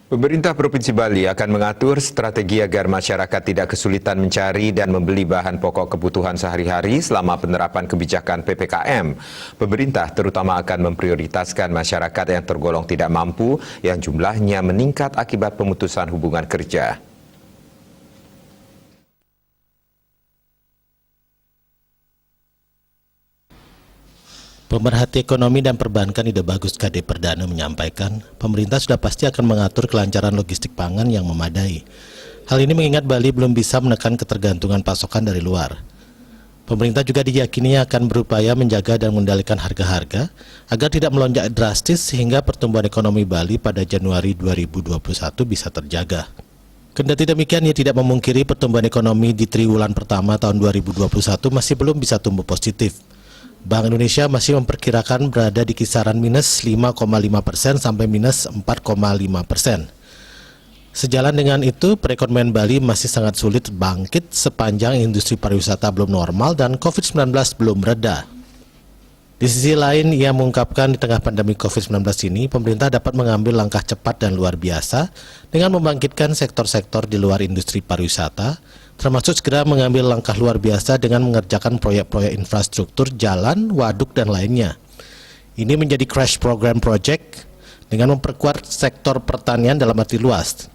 Pemerintah Provinsi Bali akan mengatur strategi agar masyarakat tidak kesulitan mencari dan membeli bahan pokok kebutuhan sehari-hari selama penerapan kebijakan PPKM. Pemerintah terutama akan memprioritaskan masyarakat yang tergolong tidak mampu yang jumlahnya meningkat akibat pemutusan hubungan kerja. Pemerhati Ekonomi dan Perbankan Ida Bagus KD Perdana menyampaikan, pemerintah sudah pasti akan mengatur kelancaran logistik pangan yang memadai. Hal ini mengingat Bali belum bisa menekan ketergantungan pasokan dari luar. Pemerintah juga diyakini akan berupaya menjaga dan mengendalikan harga-harga agar tidak melonjak drastis sehingga pertumbuhan ekonomi Bali pada Januari 2021 bisa terjaga. Kendati demikian, ia tidak memungkiri pertumbuhan ekonomi di triwulan pertama tahun 2021 masih belum bisa tumbuh positif. Bank Indonesia masih memperkirakan berada di kisaran minus 5,5% sampai minus 4,5%. Sejalan dengan itu, perekonomian Bali masih sangat sulit bangkit sepanjang industri pariwisata belum normal dan COVID-19 belum reda. Di sisi lain, ia mengungkapkan di tengah pandemi COVID-19 ini, pemerintah dapat mengambil langkah cepat dan luar biasa dengan membangkitkan sektor-sektor di luar industri pariwisata, termasuk segera mengambil langkah luar biasa dengan mengerjakan proyek-proyek infrastruktur, jalan, waduk, dan lainnya. Ini menjadi crash program project dengan memperkuat sektor pertanian dalam arti luas.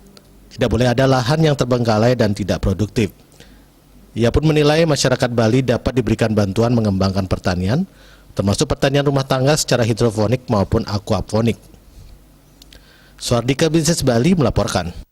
Tidak boleh ada lahan yang terbengkalai dan tidak produktif. Ia pun menilai masyarakat Bali dapat diberikan bantuan mengembangkan pertanian, termasuk pertanian rumah tangga secara hidroponik maupun aquaponik. Suardika Bisnis Bali melaporkan.